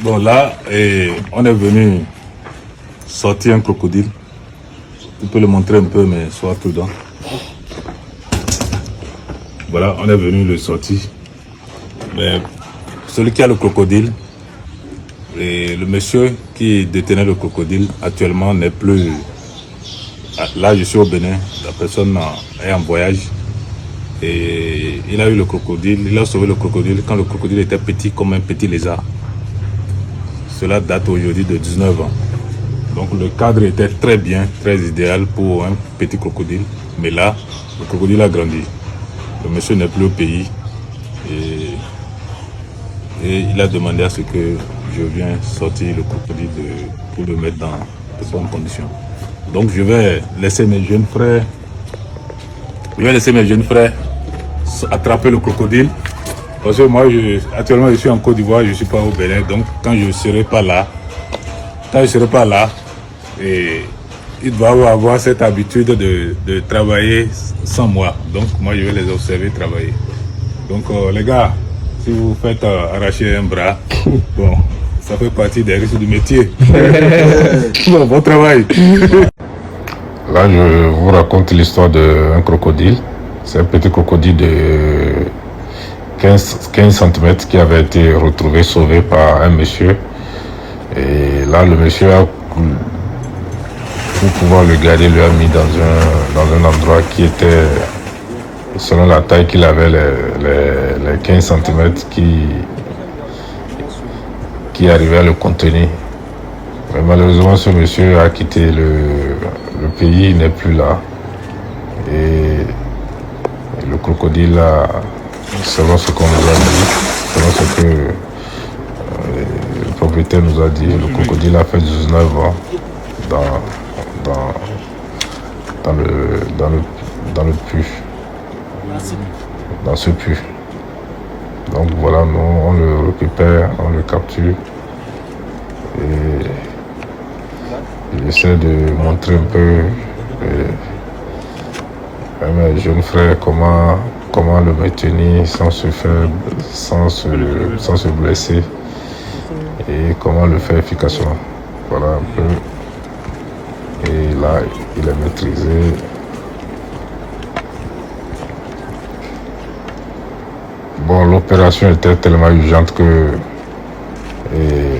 Bon, là, on est venu sortir un crocodile. Tu peux le montrer un peu, mais sois prudent. Voilà, on est venu le sortir. Mais celui qui a le crocodile, et le monsieur qui détenait le crocodile, actuellement n'est plus... Là, je suis au Bénin, la personne est en voyage. Et il a eu le crocodile, il a sauvé le crocodile quand le crocodile était petit comme un petit lézard. Cela date aujourd'hui de 19 ans. Donc le cadre était très bien, très idéal pour un petit crocodile. Mais là, le crocodile a grandi. Le monsieur n'est plus au pays. Et il a demandé à ce que je vienne sortir le crocodile pour le mettre dans de bonnes conditions. Donc je vais laisser mes jeunes frères. Attraper le crocodile. Parce que moi, actuellement, je suis en Côte d'Ivoire, je ne suis pas au Bénin. Donc, quand je ne serai pas là, et ils doivent avoir cette habitude de travailler sans moi. Donc, moi, je vais les observer travailler. Donc, les gars, si vous faites arracher un bras, bon, ça fait partie des risques du métier. Bon travail. Là, je vous raconte l'histoire d'un crocodile. C'est un petit crocodile de 15 cm qui avait été retrouvé sauvé par un monsieur. Et là, le monsieur, pour pouvoir le garder, lui a mis dans un endroit qui était, selon la taille qu'il avait, les 15 cm qui arrivaient à le contenir. Mais malheureusement, ce monsieur a quitté le pays, il n'est plus là. Et le crocodile, selon ce qu'on nous a dit, selon ce que le propriétaire nous a dit, le crocodile a fait 19 ans dans le puits, dans ce puits. Donc voilà, nous on le récupère, on le capture et j'essaie de montrer un peu à mes jeunes frères comment le maintenir sans se blesser et comment le faire efficacement. Voilà un peu. Et là, il est maîtrisé. Bon, l'opération était tellement urgente que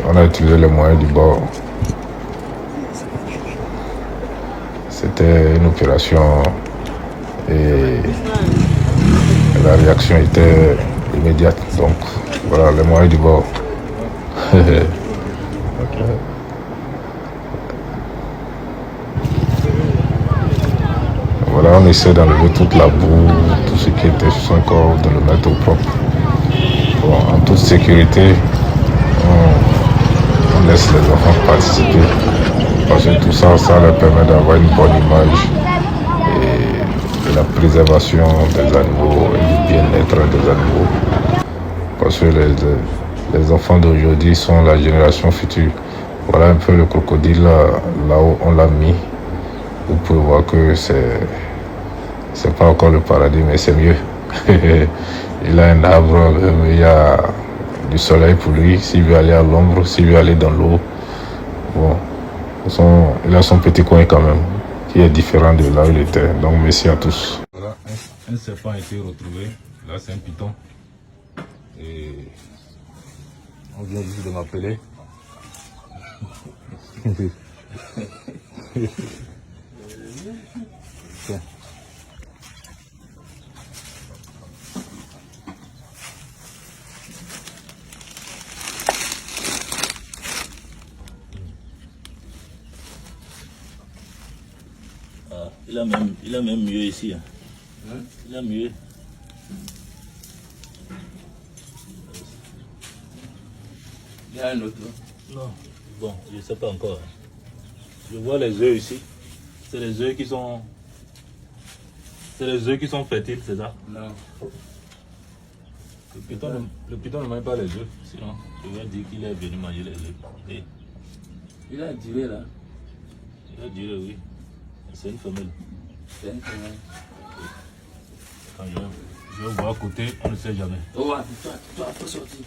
on a utilisé les moyens du bord. C'était une opération et la réaction était immédiate. Donc voilà les moyens du bord. Voilà, on essaie d'enlever toute la boue, tout ce qui était sur son corps, de le mettre au propre. Bon, en toute sécurité, on laisse les enfants participer. Parce que tout ça, ça leur permet d'avoir une bonne image et de la préservation des animaux et du bien-être des animaux. Parce que les enfants d'aujourd'hui sont la génération future. Voilà un peu le crocodile là où on l'a mis. Vous pouvez voir que c'est pas encore le paradis, mais c'est mieux. Il a un arbre, il y a du soleil pour lui. S'il veut aller à l'ombre, s'il veut aller dans l'eau, bon, il a son petit coin quand même, qui est différent de là où il était. Donc merci à tous. Voilà, un serpent a été retrouvé. Là, c'est un python. Et on vient juste de m'appeler. Tiens. Ah, il a même mieux ici. Hein. Il a mieux. Il y a un autre. Non, bon, je ne sais pas encore. Je vois les œufs ici. C'est les œufs qui sont... C'est les œufs qui sont fertiles, c'est ça? Non. Le python ne mange pas les œufs. Sinon, je vais dire qu'il est venu manger les œufs. Et Il a duré là. il a duré, oui. C'est une femelle. C'est une femelle. Quand je vais voir à côté, on ne sait jamais. Oh, toi, faut sortir.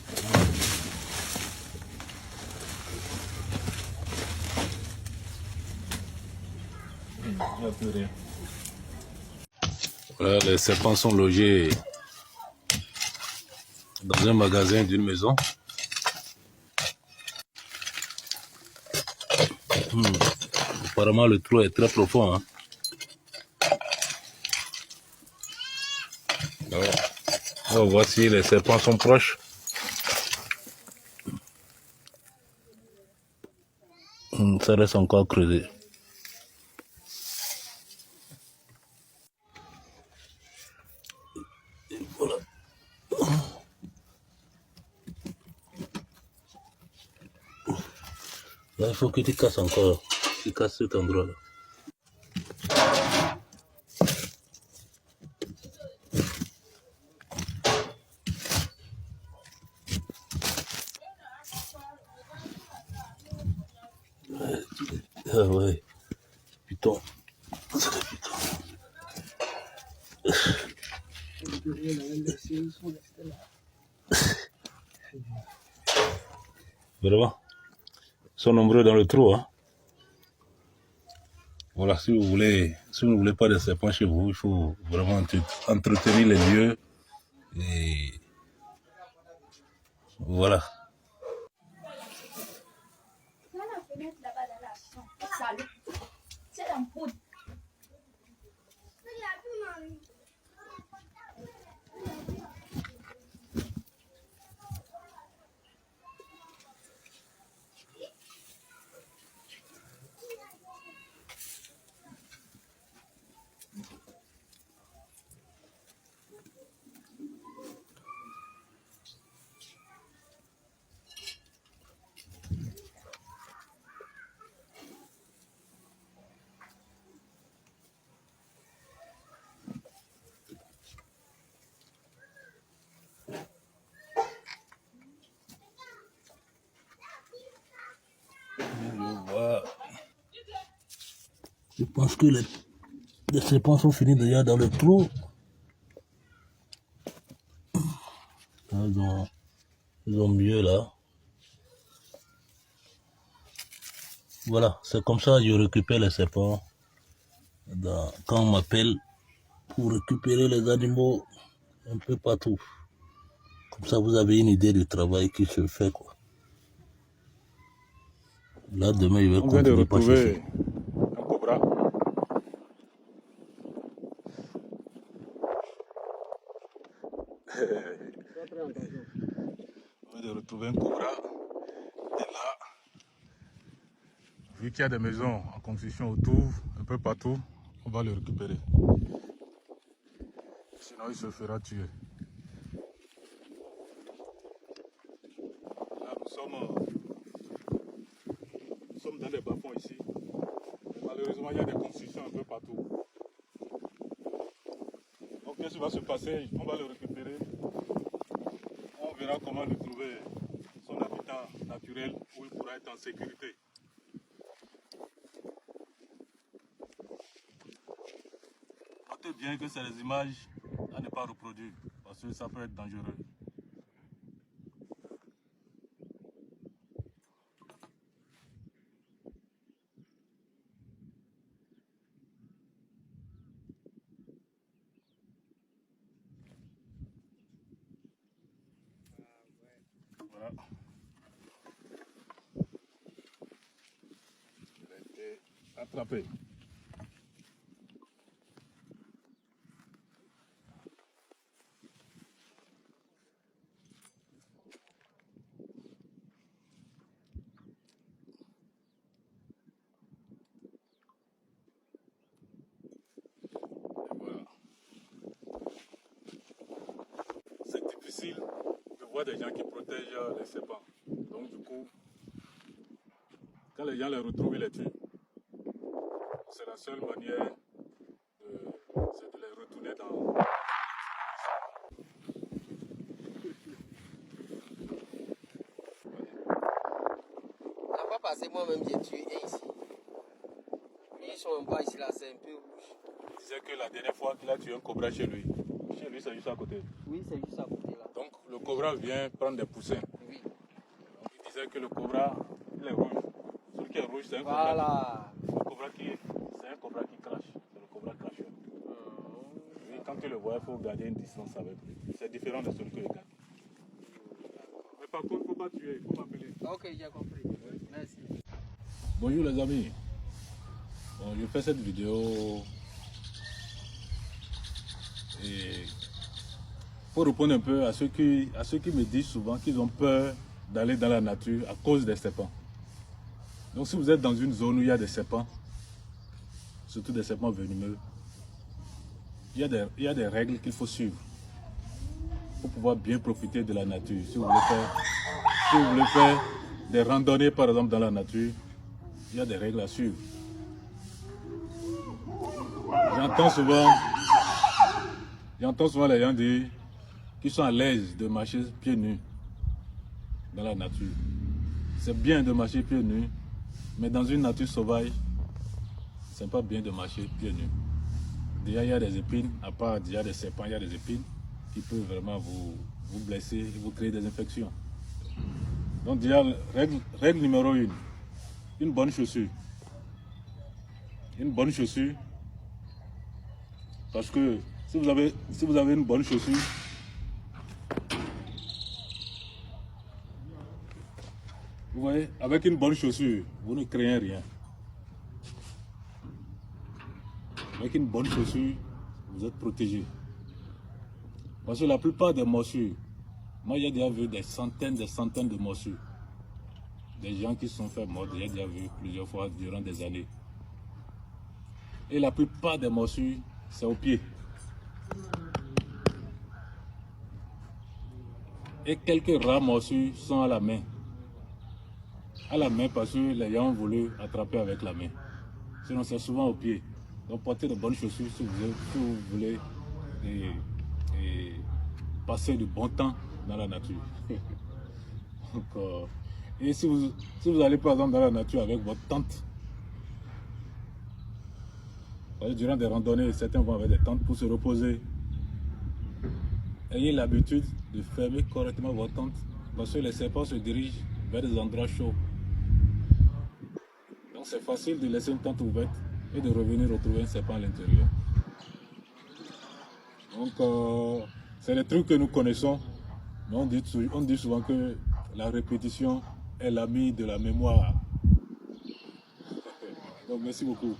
Il n'y a plus rien. Voilà, les serpents sont logés dans un magasin d'une maison. Apparemment, le trou est très profond. Hein. Alors, voici, les serpents sont proches. Ça reste encore creusé. Et voilà. Là, il faut que tu casses encore. Tu casses cet endroit-là. Ah ouais. Putain. C'est des pitons. Vraiment. Ils sont nombreux dans le trou. Hein. Voilà, si vous ne voulez pas de serpents chez vous, il faut vraiment entretenir les lieux. Et voilà. Je pense que les serpents sont finis déjà dans le trou. Ils ont mieux là. Voilà, c'est comme ça que je récupère les serpents. Quand on m'appelle pour récupérer les animaux un peu partout. Comme ça, vous avez une idée du travail qui se fait, quoi. Là, demain, il va continuer par chercher. Un cobra. On vient de retrouver un cobra. Et là, vu qu'il y a des maisons en construction autour, un peu partout, on va le récupérer. Sinon, il se fera tuer. Là, nous sommes dans les bas-fonds ici. Mais malheureusement, il y a des constructions un peu partout. Donc, qu'est-ce qui va se passer? On va le récupérer. On verra comment lui trouver son habitat naturel où il pourra être en sécurité. Notez bien que c'est les images à ne pas reproduire parce que ça peut être dangereux. Voilà. Il a été attrapé. Voilà. C'est difficile de voir des gens qui protègent les serpents. Donc du coup, quand les gens les retrouvent, ils les tuent. C'est la seule manière c'est de les retourner dans... La fois passée, moi-même, j'ai tué un ici. Ils sont en bas ici, là, c'est un peu rouge. Il disait que la dernière fois qu'il a tué un cobra chez lui. Chez lui, c'est juste à côté. Oui, c'est juste à côté, là. Donc le cobra vient prendre des poussins. Oui. Donc, il disait que le cobra, il est rouge. Celui qui est rouge, c'est un Voilà. cobra. Le cobra c'est un cobra qui crache. quand tu le vois, il faut garder une distance avec lui. C'est différent de celui que je garde. Mais par contre, il ne faut pas tuer, il faut m'appeler. Ok, j'ai compris. Merci. Bonjour les amis. Bon, je fais cette vidéo et pour répondre un peu à ceux qui me disent souvent qu'ils ont peur d'aller dans la nature à cause des serpents. Donc si vous êtes dans une zone où il y a des serpents, surtout des serpents venimeux, il y a des règles qu'il faut suivre pour pouvoir bien profiter de la nature. Si vous voulez faire des randonnées par exemple dans la nature, il y a des règles à suivre. J'entends souvent les gens dire qu'ils sont à l'aise de marcher pieds nus dans la nature. C'est bien de marcher pieds nus, mais dans une nature sauvage, c'est pas bien de marcher pieds nus. Déjà, il y a des épines, à part déjà des serpents, il y a des épines qui peuvent vraiment vous blesser et vous créer des infections. Donc déjà, règle numéro 1, une bonne chaussure. Une bonne chaussure, parce que si vous avez une bonne chaussure, vous voyez, avec une bonne chaussure, vous ne craignez rien. Avec une bonne chaussure, vous êtes protégé. Parce que la plupart des morsures, moi j'ai déjà vu des centaines de morsures. Des gens qui se sont fait mordre, j'ai déjà vu plusieurs fois durant des années. Et la plupart des morsures, c'est au pied. Et quelques rares morsures sont à la main. À la main parce que les gens ont voulu attraper avec la main. Sinon c'est souvent au pied. Donc portez de bonnes chaussures si vous voulez passer du bon temps dans la nature. Donc, et si vous allez par exemple dans la nature avec votre tente, durant des randonnées, certains vont avec des tentes pour se reposer. Ayez l'habitude de fermer correctement votre tente parce que les serpents se dirigent vers des endroits chauds. Donc c'est facile de laisser une tente ouverte et de revenir retrouver un serpent à l'intérieur. Donc c'est les trucs que nous connaissons, mais on dit souvent que la répétition est l'ami de la mémoire. Donc merci beaucoup.